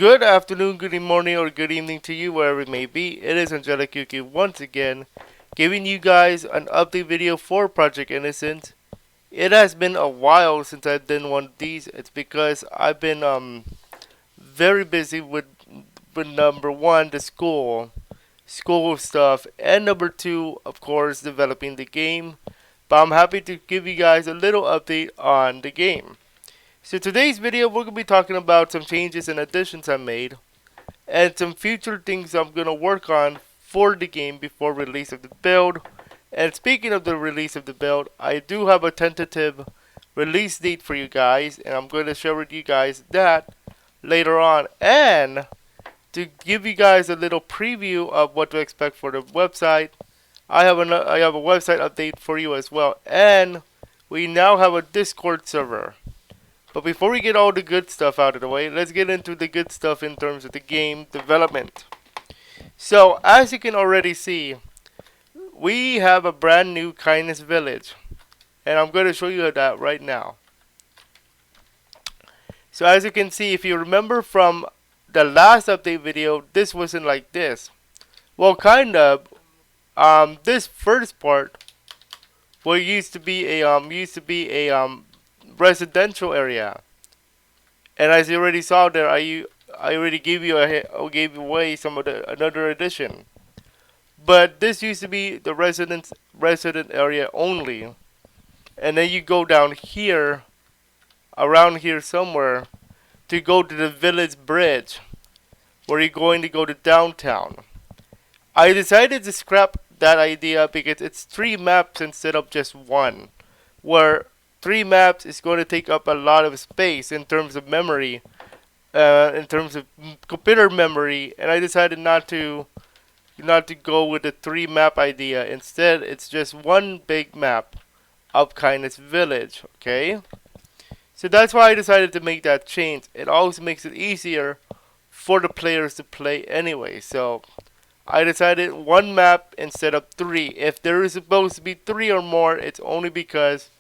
Good afternoon, good morning, or good evening to you, wherever it may be. It is Angelic Yuki once again, giving you guys an update video for Project Innocence. It has been a while since I've done one of these. It's because I've been very busy with number one, the school stuff, and number two, of course, developing the game. But I'm happy to give you guys a little update on the game. So today's video, we're going to be talking about some changes and additions I made, and some future things I'm going to work on for the game before release of the build. And speaking of the release of the build, I do have a tentative release date for you guys, and I'm going to share with you guys that later on. And to give you guys a little preview of what to expect for the website, I have a website update for you as well. And we now have a Discord server. But before we get all the good stuff out of the way, let's get into the good stuff in terms of the game development. So, as you can already see, we have a brand new kindness village. And I'm going to show you that right now. So as you can see, if you remember from the last update video, this wasn't like this. Well, kind of. This first part, used to be a residential area, and as you already saw there, I already gave away some of the another addition. But this used to be the resident area only, and then you go down here, around here somewhere, to go to the village bridge, where you're going to go to downtown. I decided to scrap that idea because it's 3 maps instead of just one, where 3 maps is going to take up a lot of space in terms of memory, in terms of computer memory, and I decided not to go with the 3 map idea. Instead, it's just one big map of Kindness Village. Okay, so that's why I decided to make that change. It also makes it easier for the players to play anyway. So I decided 1 map instead of 3. If there is supposed to be 3 or more, it's only because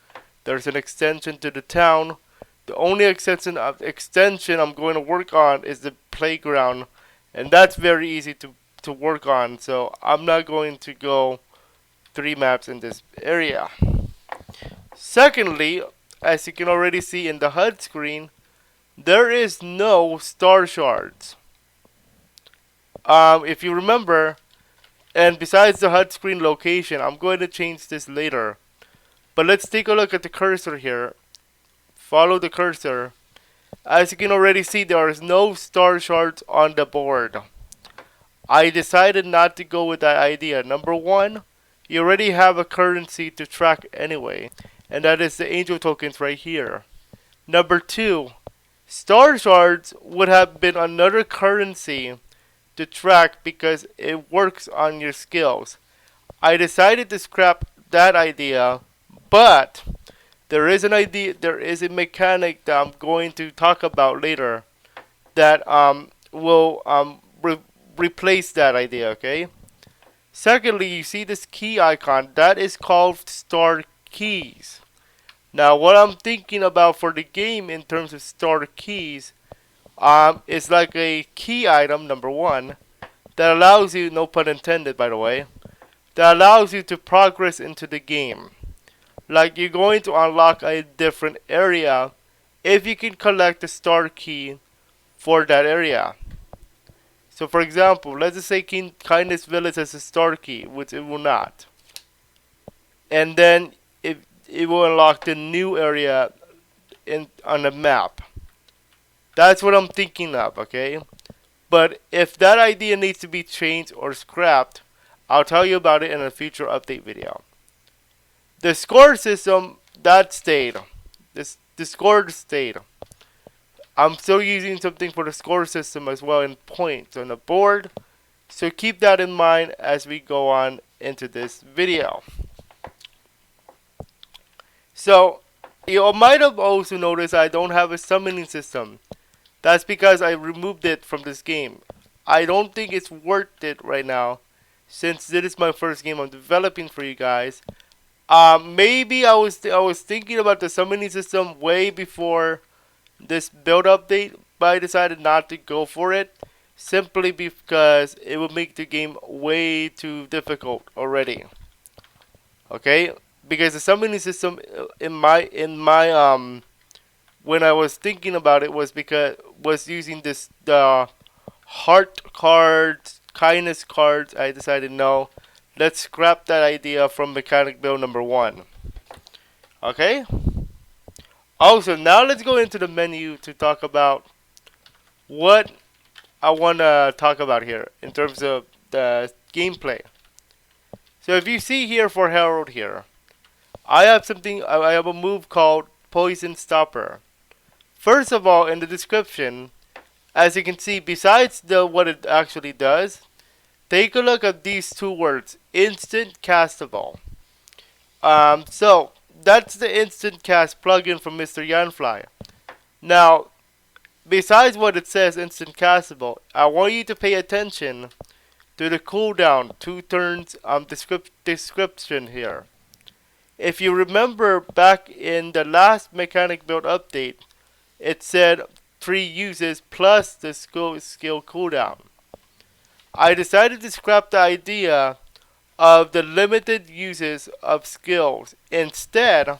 there's an extension to the town. The only extension I'm going to work on is the playground, and that's very easy to work on. So I'm not going to go 3 maps in this area. Secondly, as you can already see in the HUD screen, there is no star shards. If you remember, and besides the HUD screen location, I'm going to change this later. But let's take a look at the cursor here. Follow the cursor. As you can already see, there is no star shards on the board. I decided not to go with that idea. Number one, you already have a currency to track anyway, and that is the angel tokens right here. Number two, star shards would have been another currency to track because it works on your skills. I decided to scrap that idea, but there is a mechanic that I'm going to talk about later that will replace that idea, okay? Secondly, you see this key icon, that is called star keys. Now, what I'm thinking about for the game in terms of star keys is like a key item, number one, that allows you, no pun intended by the way, that allows you to progress into the game. Like, you're going to unlock a different area if you can collect the star key for that area. So for example, let's just say Kindness Village has a star key, which it will not. And then it will unlock the new area on the map. That's what I'm thinking of, okay? But if that idea needs to be changed or scrapped, I'll tell you about it in a future update video. The score system, that stayed. The score stayed. I'm still using something for the score system as well in points on the board. So keep that in mind as we go on into this video. So you might have also noticed I don't have a summoning system. That's because I removed it from this game. I don't think it's worth it right now, since this is my first game I'm developing for you guys. Maybe I was thinking about the summoning system way before this build update, but I decided not to go for it simply because it would make the game way too difficult already. Okay, because the summoning system in my when I was thinking about it was using this the heart cards, kindness cards. I decided no, let's scrap that idea from mechanic build number 1. Okay. Also, now let's go into the menu to talk about what I want to talk about here in terms of the gameplay. So if you see here for Herald here, I have a move called Poison Stopper. First of all, in the description, as you can see, besides what it actually does, take a look at these two words, instant castable. So that's the instant cast plugin from Mr. Yanfly. Now, besides what it says, instant castable, I want you to pay attention to the cooldown 2 turns description here. If you remember back in the last mechanic build update, it said 3 uses plus the skill cooldown. I decided to scrap the idea of the limited uses of skills. Instead,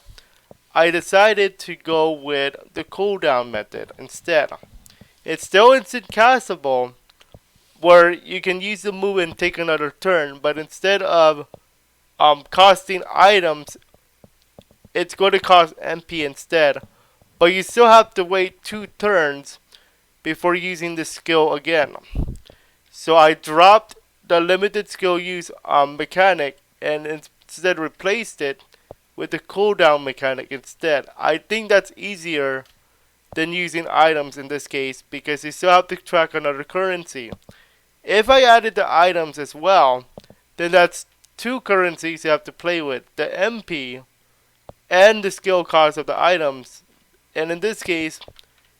I decided to go with the cooldown method instead. It's still instant castable, where you can use the move and take another turn, but instead of costing items, it's going to cost MP instead. But you still have to wait 2 turns before using the skill again. So I dropped the limited skill use mechanic and instead replaced it with the cooldown mechanic instead. I think that's easier than using items in this case because you still have to track another currency. If I added the items as well, then that's 2 currencies you have to play with, the MP and the skill cost of the items. And in this case,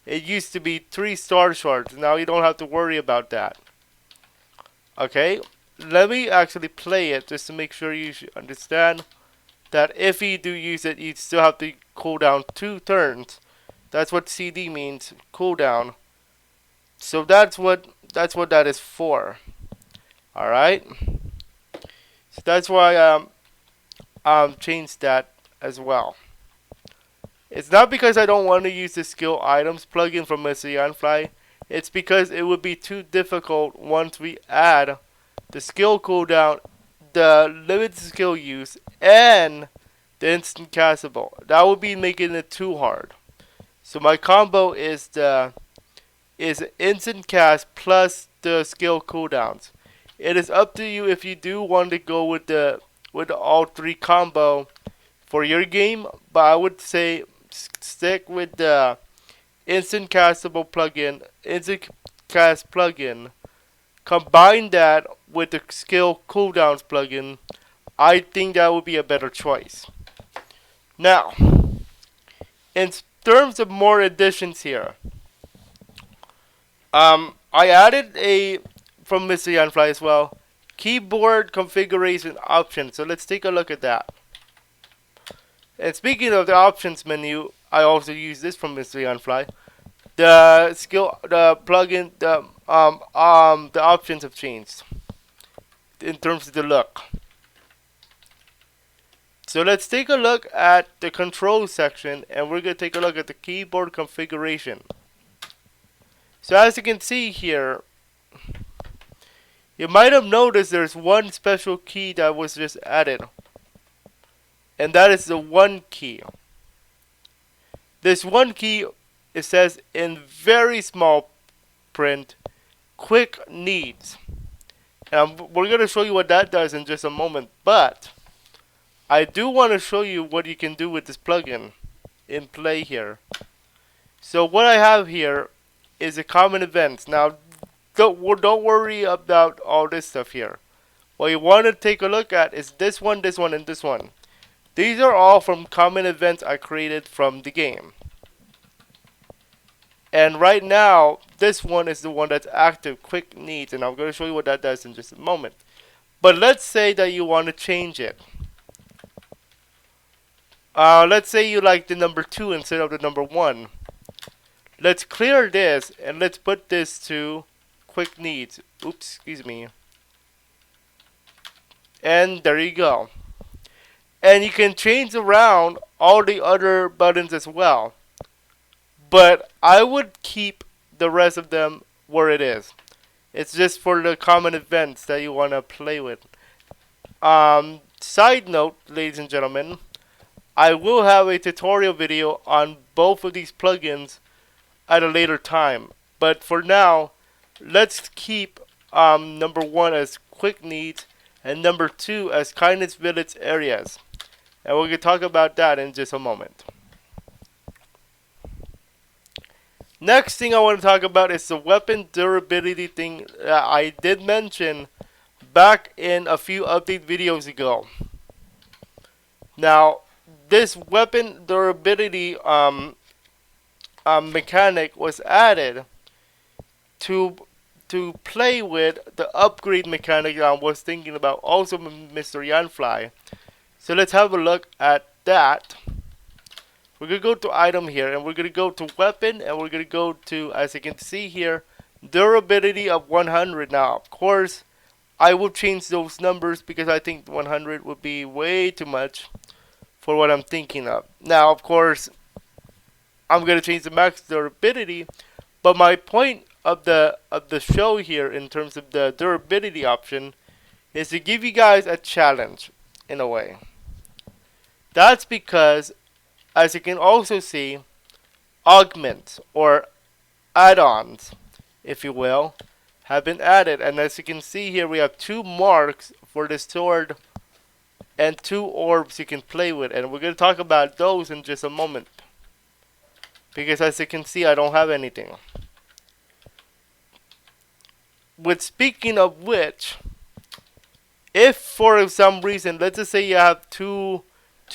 it used to be 3 star shards. Now you don't have to worry about that. Okay, let me actually play it just to make sure you understand that if you do use it, you still have to cool down 2 turns. That's what CD means, cooldown. So that's what that is for. All right. So that's why changed that as well. It's not because I don't want to use the skill items plugin from Mr. Yanfly. It's because it would be too difficult once we add the skill cooldown, the limited skill use, and the instant castable. That would be making it too hard. So my combo is instant cast plus the skill cooldowns. It is up to you if you do want to go with the all 3 combo for your game, but I would say stick with the instant castable plugin, instant cast plugin. Combine that with the skill cooldowns plugin. I think that would be a better choice. Now, in terms of more additions here, I added from Mr. Yanfly as well, keyboard configuration options. So let's take a look at that. And speaking of the options menu, I also use this from Mr. Yanfly. The plugin, the options have changed in terms of the look. So let's take a look at the control section, and we're going to take a look at the keyboard configuration. So as you can see here, you might have noticed there's one special key that was just added, and that is the 1 key. This 1 key, it says in very small print, quick needs. And we're going to show you what that does in just a moment, but I do want to show you what you can do with this plugin in play here. So what I have here is the common events. Now, don't worry about all this stuff here. What you want to take a look at is this one, and this one. These are all from common events I created from the game. And right now, this one is the one that's active, quick needs, and I'm going to show you what that does in just a moment. But let's say that you want to change it. Let's say you like the number 2 instead of the number 1. Let's clear this and let's put this to quick needs. Oops, excuse me. And there you go. And you can change around all the other buttons as well. But I would keep the rest of them where it is. It's just for the common events that you want to play with. Side note, ladies and gentlemen, I will have a tutorial video on both of these plugins at a later time. But for now, let's keep number 1 as quick needs and number 2 as kindness village areas. And we're going to talk about that in just a moment. Next thing I want to talk about is the weapon durability thing that I did mention back in a few update videos ago. Now, this weapon durability mechanic was added to play with the upgrade mechanic that I was thinking about, also Mr. Yanfly. So let's have a look at that. We're going to go to item here, and we're going to go to weapon, and we're going to go to, as you can see here, durability of 100. Now, of course, I will change those numbers because I think 100 would be way too much for what I'm thinking of. Now, of course, I'm going to change the max durability, but my point of the show here in terms of the durability option is to give you guys a challenge in a way. That's because, as you can also see, augments or add-ons, if you will, have been added. And as you can see here, we have 2 marks for the sword and 2 orbs you can play with. And we're going to talk about those in just a moment. Because as you can see, I don't have anything. With speaking of which, if for some reason, let's just say you have two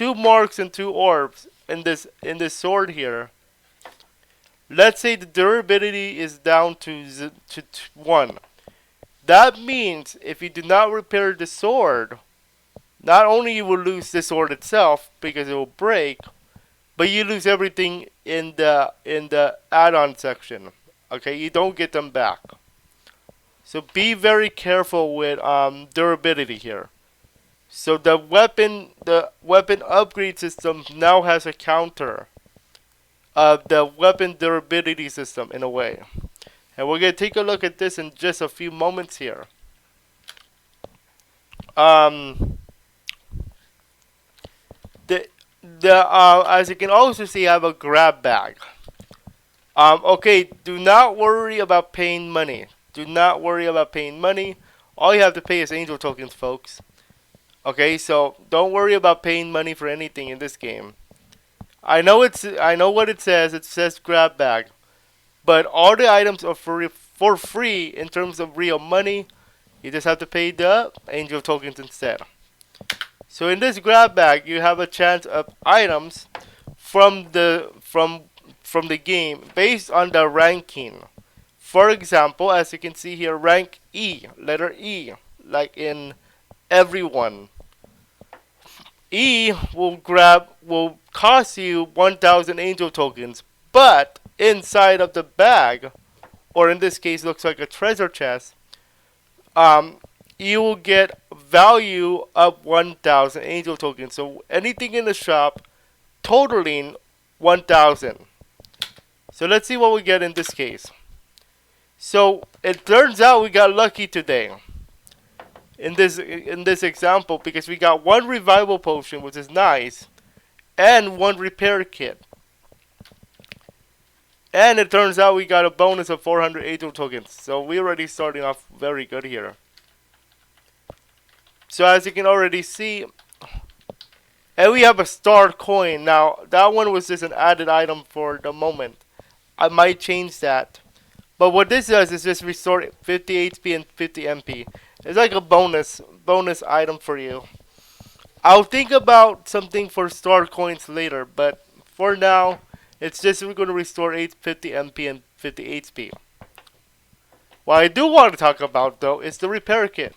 marks and 2 orbs in this sword here. Let's say the durability is down to 1. That means if you do not repair the sword, not only you will lose the sword itself because it will break, but you lose everything in the add-on section. Okay, you don't get them back. So be very careful with durability here. So the weapon upgrade system now has a counter of the weapon durability system in a way. And we're going to take a look at this in just a few moments here. As you can also see, I have a grab bag. Okay, do not worry about paying money. Do not worry about paying money. All you have to pay is angel tokens, folks. Okay, so don't worry about paying money for anything in this game. I know what it says. It says grab bag, but all the items are for free in terms of real money. You just have to pay the angel tokens instead. So in this grab bag, you have a chance of items from the game based on the ranking. For example, as you can see here, rank E, letter E, like in everyone. E will cost you 1,000 angel tokens, but inside of the bag, or in this case looks like a treasure chest, you will get value of 1,000 angel tokens. So anything in the shop totaling 1,000. So let's see what we get in this case. So it turns out we got lucky today in this example, because we got 1 revival potion, which is nice, and 1 repair kit. And it turns out we got a bonus of 400 angel tokens. So we're already starting off very good here. So as you can already see, and we have a star coin. Now that one was just an added item for the moment. I might change that. But what this does is just restore 50 HP and 50 MP. It's like a bonus item for you. I'll think about something for star coins later, but for now, it's just we're going to restore 50 MP and 50 HP. What I do want to talk about though is the repair kit.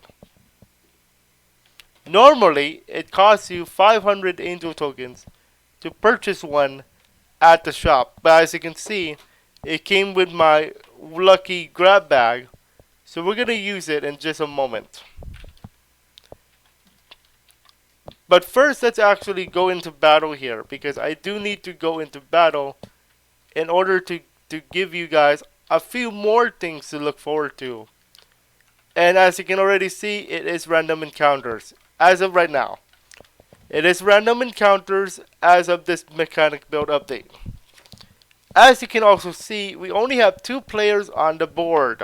Normally, it costs you 500 angel tokens to purchase one at the shop. But as you can see, It came with my lucky grab bag, so we're gonna use it in just a moment. But first, let's actually go into battle here, because I do need to go into battle in order to give you guys a few more things to look forward to. And as you can already see, it is random encounters as of right now. It is random encounters as of this mechanic build update. As you can also see, we only have 2 players on the board.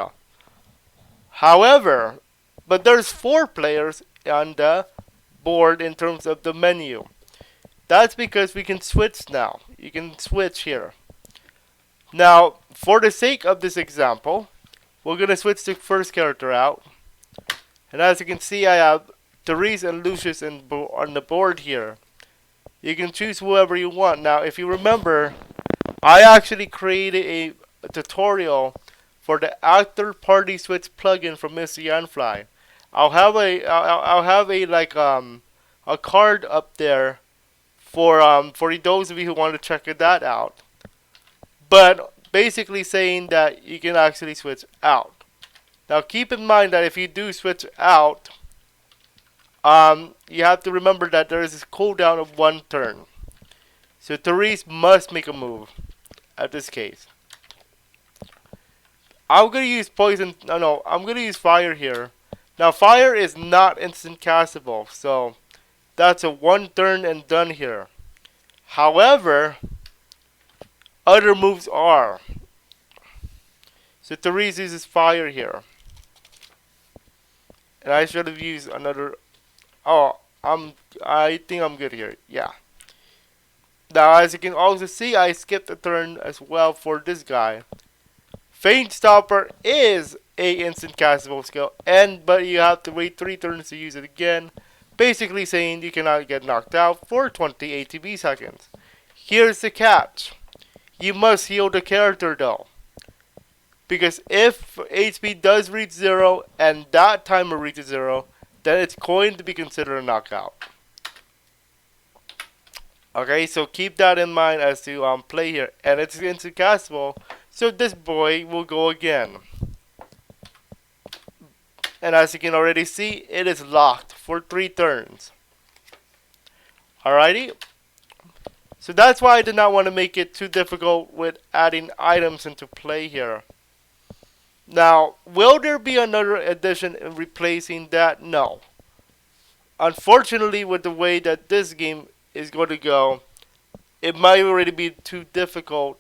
However, but there's 4 players on the board in terms of the menu. That's because we can switch now. You can switch here. Now, for the sake of this example, we're going to switch the first character out. And as you can see, I have Therese and Lucius on the board here. You can choose whoever you want. Now, if you remember, I actually created a tutorial for the Actor Party Switch plugin from Mr. Yanfly. I'll have a card up there for those of you who want to check that out. But basically saying that you can actually switch out. Now keep in mind that if you do switch out, you have to remember that there is this cooldown of 1 turn. So Therese must make a move at this case. I'm gonna use poison. No, I'm gonna use fire here. Now fire is not instant castable, so that's a 1 turn and done here. However, other moves are. So Therese uses fire here. And I should have used another. Oh, I think I'm good here. Yeah. Now, as you can also see, I skipped a turn as well for this guy. Feint Stopper is a instant castable skill, but you have to wait 3 turns to use it again. Basically saying you cannot get knocked out for 20 ATB seconds. Here's the catch. You must heal the character though. Because if HP does reach 0 and that timer reaches 0, then it's going to be considered a knockout. Okay, so keep that in mind as you play here. And it's instant castable, so this boy will go again. And as you can already see, it is locked for 3 turns. Alrighty. So that's why I did not want to make it too difficult with adding items into play here. Now, will there be another addition in replacing that? No. Unfortunately, with the way that this game is going to go, it might already be too difficult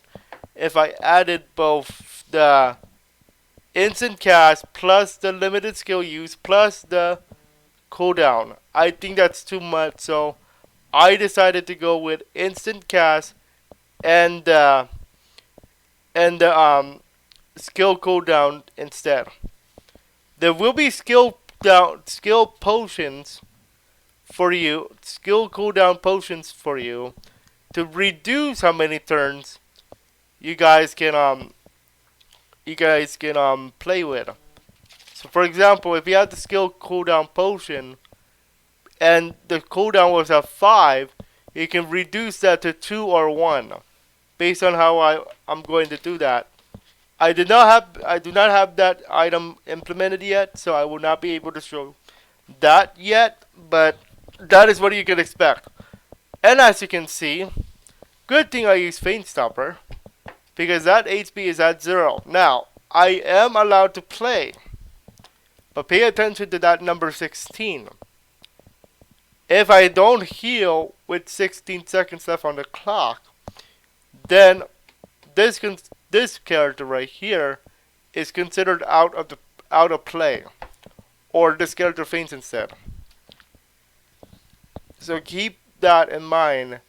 if I added both the instant cast plus the limited skill use plus the cooldown. I think that's too much, so I decided to go with instant cast and skill cooldown instead. There will be skill potions for you, skill cooldown potions for you to reduce how many turns you guys can play with. So for example, if you have the skill cooldown potion and the cooldown was at 5, you can reduce that to 2 or 1 based on how I'm going to do that. I do not have that item implemented yet, so I will not be able to show that yet, but that is what you can expect. And as you can see, good thing I use Feint Stopper, because that HP is at 0. Now, I am allowed to play, but pay attention to that number 16. If I don't heal with 16 seconds left on the clock, then this character right here is considered out of play, or this character faints instead. So keep that in mind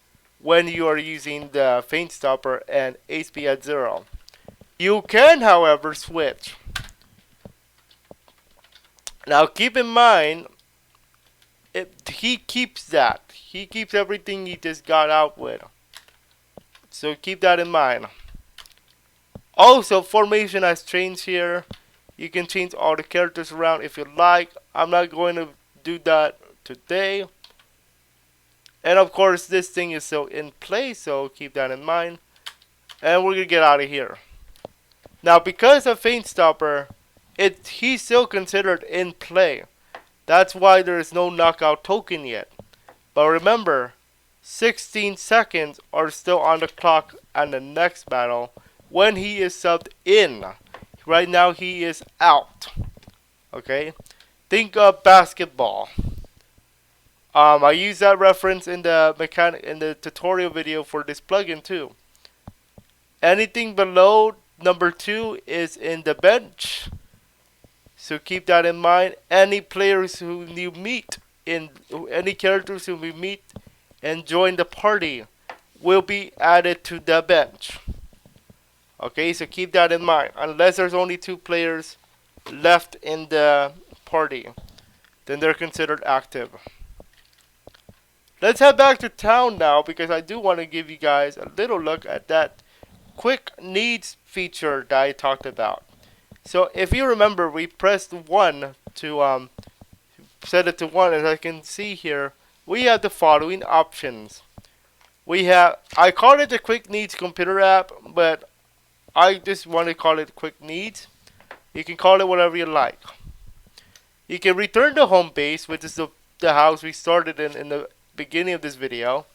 when you are using the Feint Stopper and HP at 0. You can, however, switch. Now keep in mind, he keeps that. He keeps everything he just got out with. So keep that in mind. Also, formation has changed here. You can change all the characters around if you like. I'm not going to do that today. And of course, this thing is still in place, so keep that in mind. And we're going to get out of here. Now, because of Feint Stopper, he's still considered in play. That's why there is no knockout token yet. But remember, 16 seconds are still on the clock on the next battle when he is subbed in. Right now he is out. Okay? Think of basketball. I use that reference in the tutorial video for this plugin too. Anything below number 2 is in the bench. So keep that in mind. Any players who you meet any characters who we meet and join the party will be added to the bench. Okay, so keep that in mind. Unless there's only 2 players left in the party, then they're considered active. Let's head back to town now because I do want to give you guys a little look at that quick needs feature that I talked about. So if you remember, we pressed 1 to set it to 1. As I can see here, we have the following options. I call it the Quick Needs computer app, but I just want to call it Quick Needs. You can call it whatever you like. You can return to home base, which is the house we started in the beginning of this video.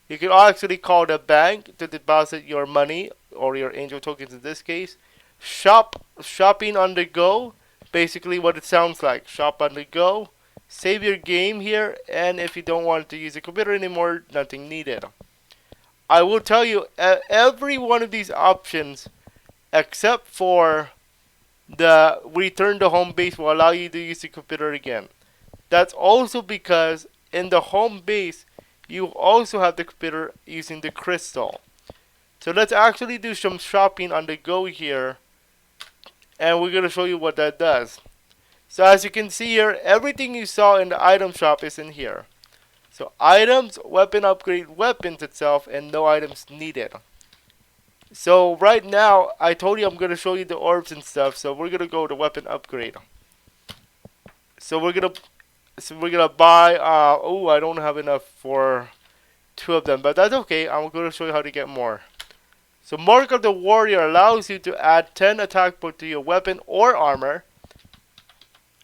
You can actually call the bank to deposit your money or your angel tokens in this case. Shopping on the go, basically what it sounds like. Shop on the go. Save your game here, and if you don't want to use a computer anymore, nothing needed. I will tell you, every one of these options, except for the return to home base, will allow you to use the computer again. That's also because in the home base, you also have the computer using the crystal. So let's actually do some shopping on the go here, and we're going to show you what that does. So as you can see here, everything you saw in the item shop is in here. So items, weapon upgrade, weapons itself, and no items needed. So right now, I told you I'm going to show you the orbs and stuff, so we're going to go to weapon upgrade. So we're going to buy, I don't have enough for 2 of them, but that's okay. I'm going to show you how to get more. So Mark of the Warrior allows you to add 10 attack points to your weapon or armor.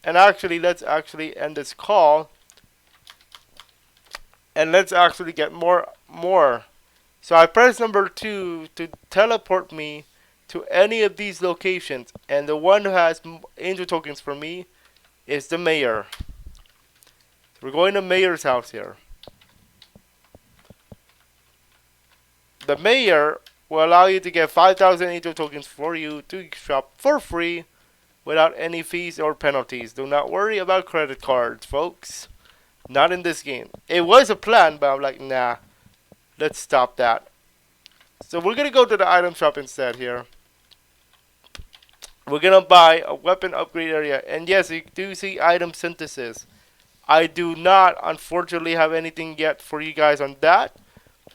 And actually, let's actually end this call. And let's actually get more. So I press number 2 to teleport me to any of these locations. And the one who has angel tokens for me is the mayor. So we're going to mayor's house here. The mayor will allow you to get 5,000 angel tokens for you to shop for free without any fees or penalties. Do not worry about credit cards, folks. Not in this game. It was a plan, but I'm like, nah. Let's stop that. So we're going to go to the item shop instead here. We're going to buy a weapon upgrade area. And yes, you do see item synthesis. I do not, unfortunately, have anything yet for you guys on that.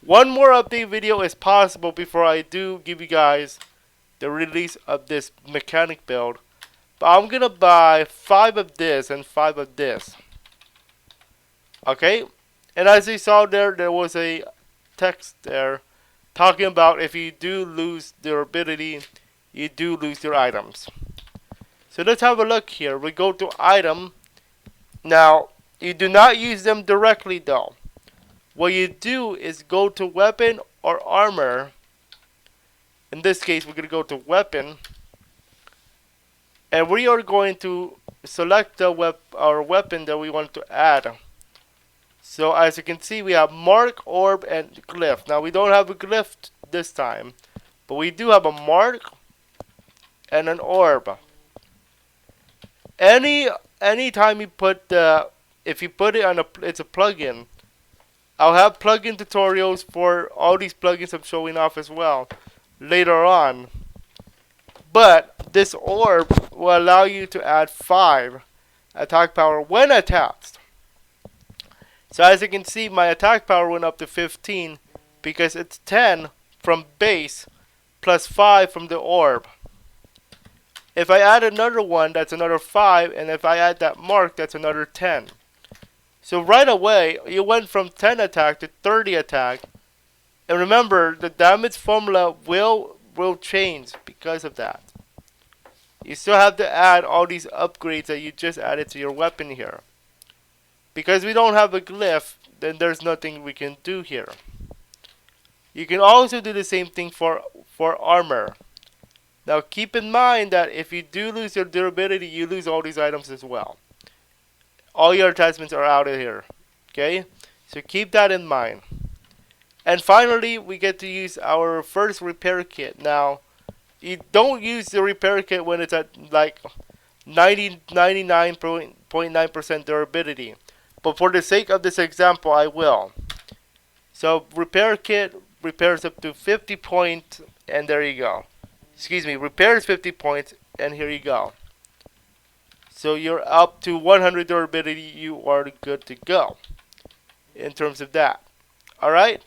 One more update video is possible before I do give you guys the release of this mechanic build. But I'm going to buy 5 of this and 5 of this. Okay? And as you saw there was a text there talking about if you do lose their ability, you do lose your items. So let's have a look here. We go to item. Now, you do not use them directly though. What you do is go to weapon or armor. In this case, we're going to go to weapon. And we are going to select the weapon that we want to add. So as you can see, we have mark, orb, and glyph. Now we don't have a glyph this time, but we do have a mark and an orb. Anytime you put if you put it on it's a plugin. I'll have plugin tutorials for all these plugins I'm showing off as well later on. But this orb will allow you to add 5 attack power when attached. So as you can see, my attack power went up to 15 because it's 10 from base plus 5 from the orb. If I add another one, that's another 5, and if I add that mark, that's another 10. So right away, you went from 10 attack to 30 attack. And remember, the damage formula will change because of that. You still have to add all these upgrades that you just added to your weapon here. Because we don't have a glyph, then there's nothing we can do here. You can also do the same thing for armor. Now keep in mind that if you do lose your durability, you lose all these items as well. All your attachments are out of here. Okay? So keep that in mind. And finally, we get to use our first repair kit. Now, you don't use the repair kit when it's at like 99.9% durability. But for the sake of this example, I will. So repair kit repairs up to 50 points, and there you go. Excuse me, repairs 50 points, and here you go. So you're up to 100 durability, you are good to go in terms of that. Alright?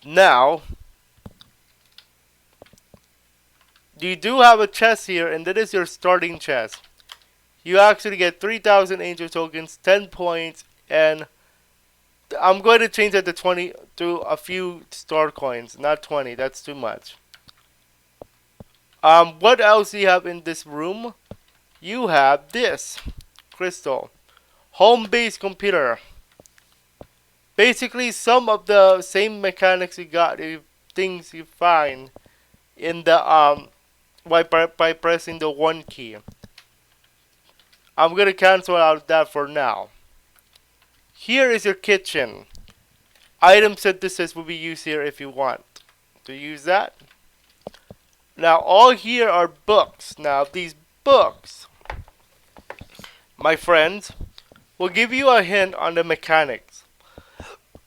Now, you do have a chest here, and that is your starting chest. You actually get 3,000 angel tokens, 10 points, and I'm going to change that to 20 to a few star coins, not 20. That's too much. What else do you have in this room? You have this crystal, home-based computer. Basically, some of the same mechanics you got, things you find in the by pressing the 1 key. I'm gonna cancel out that for now. Here is your kitchen. Item synthesis will be used here if you want to use that. Now all here are books. Now these books, my friends, will give you a hint on the mechanics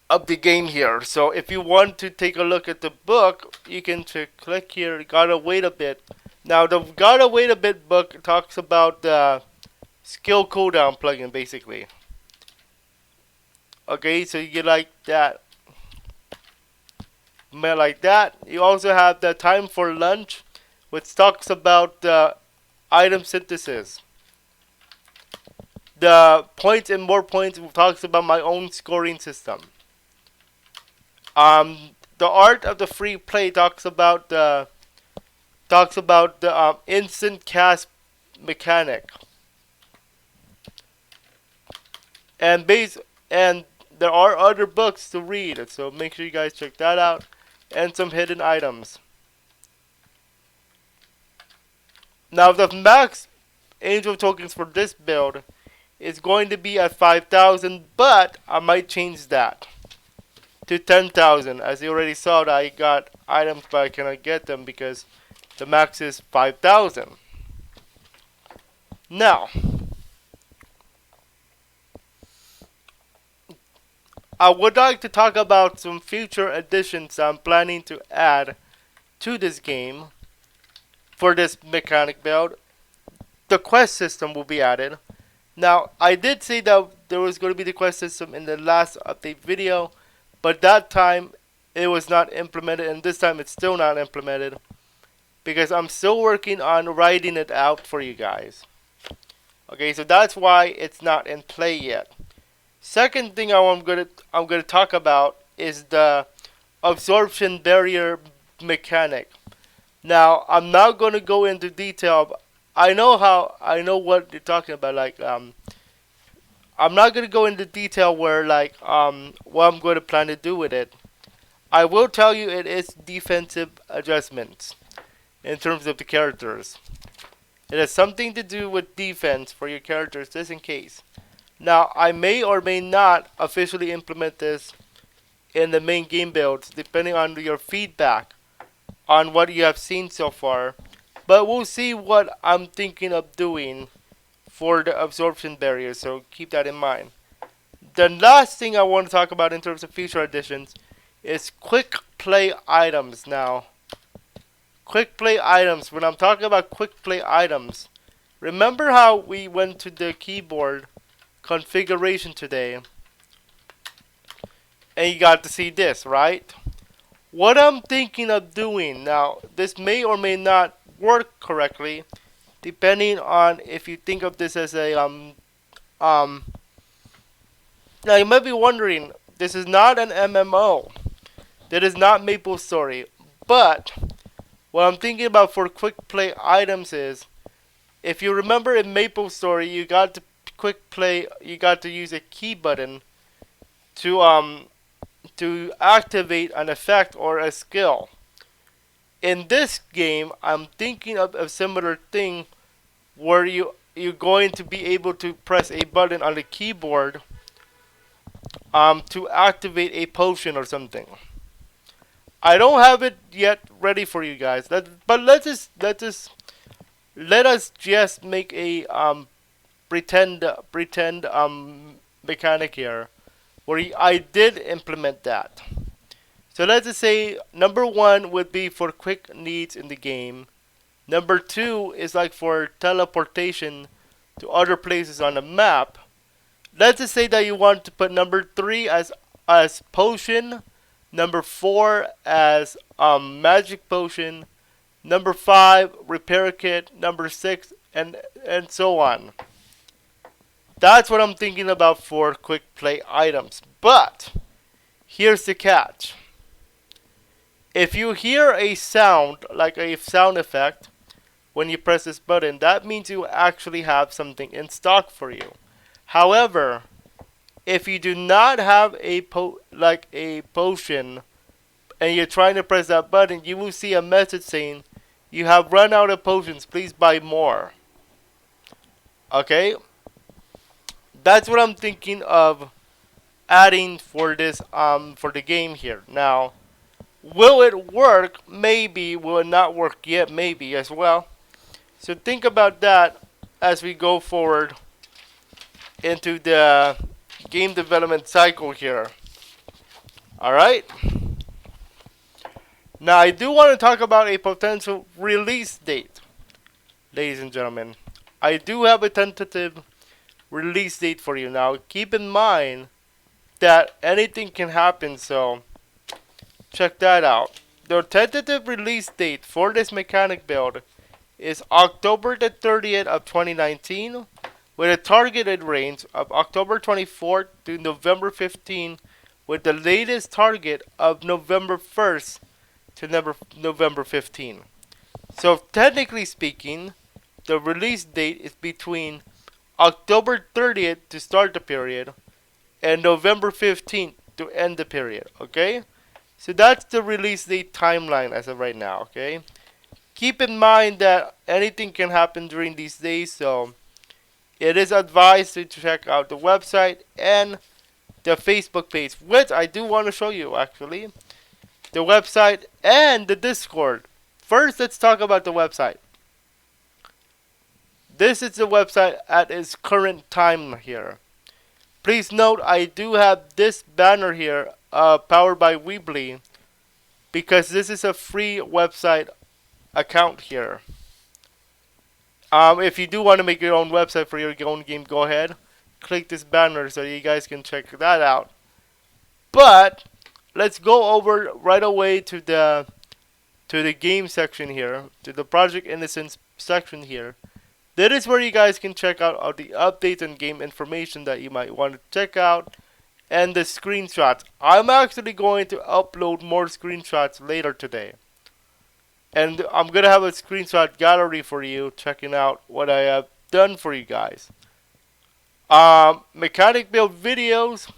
of the game here. So if you want to take a look at the book, you can click here, gotta wait a bit. Now the gotta wait a bit book talks about the skill cooldown plugin basically. Okay, so you get like that. Like that. You also have the time for lunch, which talks about the item synthesis. The points and more points talks about my own scoring system. The art of the free play talks about the instant cast mechanic. And there are other books to read, so make sure you guys check that out. And some hidden items. Now the max angel tokens for this build is going to be at 5,000, but I might change that to 10,000. As you already saw, that I got items, but I cannot get them because the max is 5,000. Now, I would like to talk about some future additions I'm planning to add to this game for this mechanic build. The quest system will be added. Now, I did say that there was going to be the quest system in the last update video, but that time it was not implemented, and this time it's still not implemented because I'm still working on writing it out for you guys. Okay, so that's why it's not in play yet. Second thing I'm gonna talk about is the absorption barrier mechanic. Now I'm not gonna go into detail. I know what you're talking about. Like I'm not gonna go into detail where what I'm going to plan to do with it. I will tell you it is defensive adjustments in terms of the characters. It has something to do with defense for your characters, just in case. Now, I may or may not officially implement this in the main game builds, depending on your feedback on what you have seen so far. But we'll see what I'm thinking of doing for the absorption barrier, so keep that in mind. The last thing I want to talk about in terms of future additions is quick play items. Now, quick play items, when I'm talking about quick play items, remember how we went to the keyboard configuration today and you got to see this, right? What I'm thinking of doing now, this may or may not work correctly depending on if you think of this as a now you might be wondering, this is not an MMO, that is not MapleStory, but what I'm thinking about for quick play items is, if you remember in Maple Story, you got to quick play, you got to use a key button to activate an effect or a skill. In this game, I'm thinking of a similar thing where you're going to be able to press a button on the keyboard to activate a potion or something. I don't have it yet ready for you guys. But let us just make a pretend mechanic here where I did implement that. So let's just say number one would be for quick needs in the game. Number two is like for teleportation to other places on the map. Let's just say that you want to put number three as potion, number four as magic potion, number five repair kit, number six, and so on. That's what I'm thinking about for quick play items. But here's the catch. If you hear a sound, like a sound effect, when you press this button, that means you actually have something in stock for you. However, if you do not have a potion and you're trying to press that button, you will see a message saying, "You have run out of potions, please buy more." Okay? That's what I'm thinking of adding for this for the game here. Now, will it work? Maybe. Will it not work yet? Maybe as well. So think about that as we go forward into the game development cycle here. Alright? Now I do want to talk about a potential release date. Ladies and gentlemen, I do have a tentative release date for you. Now keep in mind that anything can happen, so check that out. The tentative release date for this mechanic build is October the 30th of 2019, with a targeted range of October 24th to November 15th, with the latest target of November 1st to November 15th. So technically speaking, the release date is between October 30th to start the period and November 15th to end the period, okay? So that's the release date timeline as of right now, okay? Keep in mind that anything can happen during these days, so it is advised to check out the website and the Facebook page, which I do want to show you actually. The website and the Discord. First, let's talk about the website. This is the website at its current time here. Please note I do have this banner here, powered by Weebly, because this is a free website account here. If you do want to make your own website for your own game, go ahead. Click this banner so you guys can check that out. But let's go over right away to the game section here, to the Project Innocence section here. That is where you guys can check out all the updates and game information that you might want to check out, and the screenshots. I'm actually going to upload more screenshots later today. And I'm going to have a screenshot gallery for you, checking out what I have done for you guys. Mechanic build videos.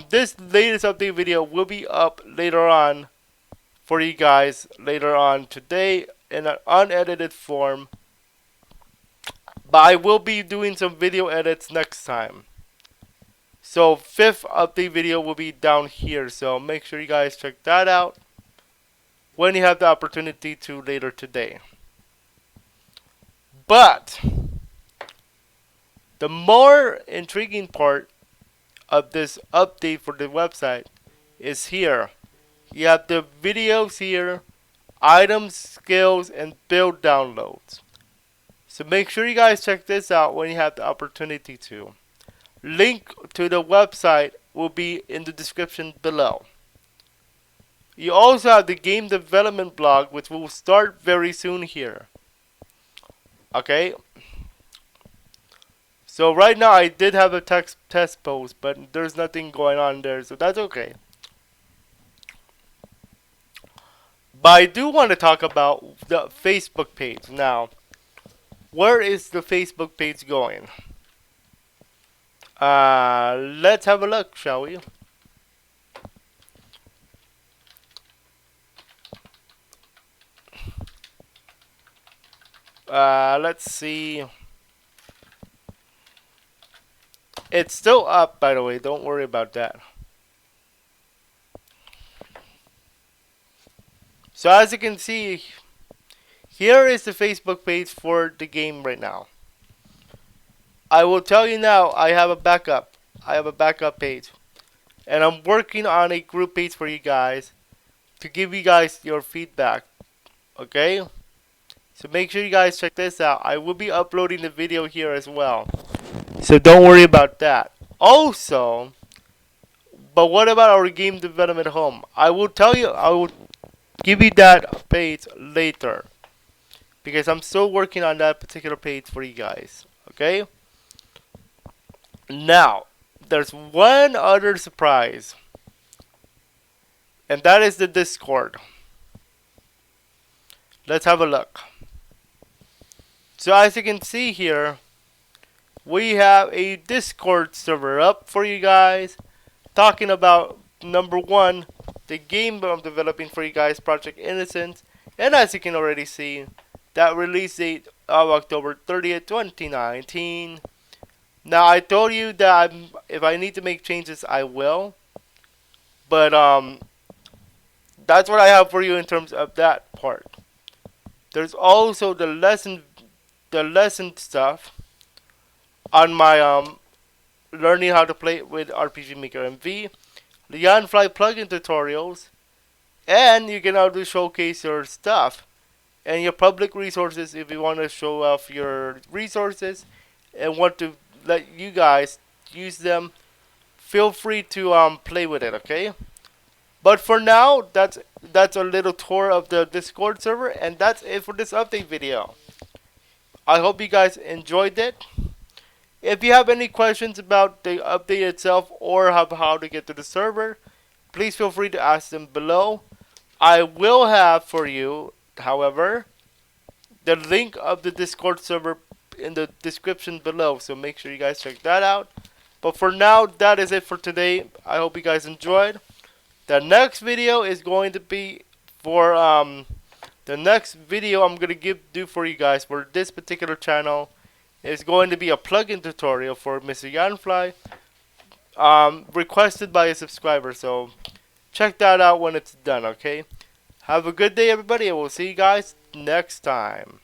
This latest update video will be up later on for you guys later on today in an unedited form. But I will be doing some video edits next time. So 5th update video will be down here. So make sure you guys check that out when you have the opportunity to later today. But the more intriguing part of this update for the website is here. You have the videos here, items, skills, and build downloads. So make sure you guys check this out when you have the opportunity to. Link to the website will be in the description below. You also have the game development blog, which will start very soon here. Okay. So right now I did have a test post, but there's nothing going on there, so that's okay. But I do want to talk about the Facebook page. Now, where is the Facebook page going? Let's have a look, shall we? Let's see. It's still up, by the way. Don't worry about that. So as you can see, here is the Facebook page for the game right now. I will tell you now, I have a backup. I have a backup page. And I'm working on a group page for you guys to give you guys your feedback. Okay? So make sure you guys check this out. I will be uploading the video here as well. So don't worry about that. Also, but what about our game development home? I will tell you, I will give you that page later. Because I'm still working on that particular page for you guys. Okay? Now, there's one other surprise. And that is the Discord. Let's have a look. So as you can see here, we have a Discord server up for you guys. Talking about, number one, the game I'm developing for you guys, Project Innocence. And as you can already see, that release date of October 30th, 2019. Now, I told you that if I need to make changes, I will. But, that's what I have for you in terms of that part. There's also the lesson stuff on my, learning how to play with RPG Maker MV, the Fly plugin tutorials, and you can also showcase your stuff and your public resources if you want to show off your resources and want to let you guys use them. Feel free to play with it, okay? But for now, that's a little tour of the Discord server, and that's it for this update video. I hope you guys enjoyed it. If you have any questions about the update itself or how to get to the server, please feel free to ask them below. I will have for you, however, the link of the Discord server in the description below, so make sure you guys check that out. But for now, that is it for today. I hope you guys enjoyed. The next video is going to be for the next video I'm gonna do for you guys for this particular channel is going to be a plugin tutorial for Mr. Yanfly, requested by a subscriber. So check that out when it's done. Okay. Have a good day, everybody, and we'll see you guys next time.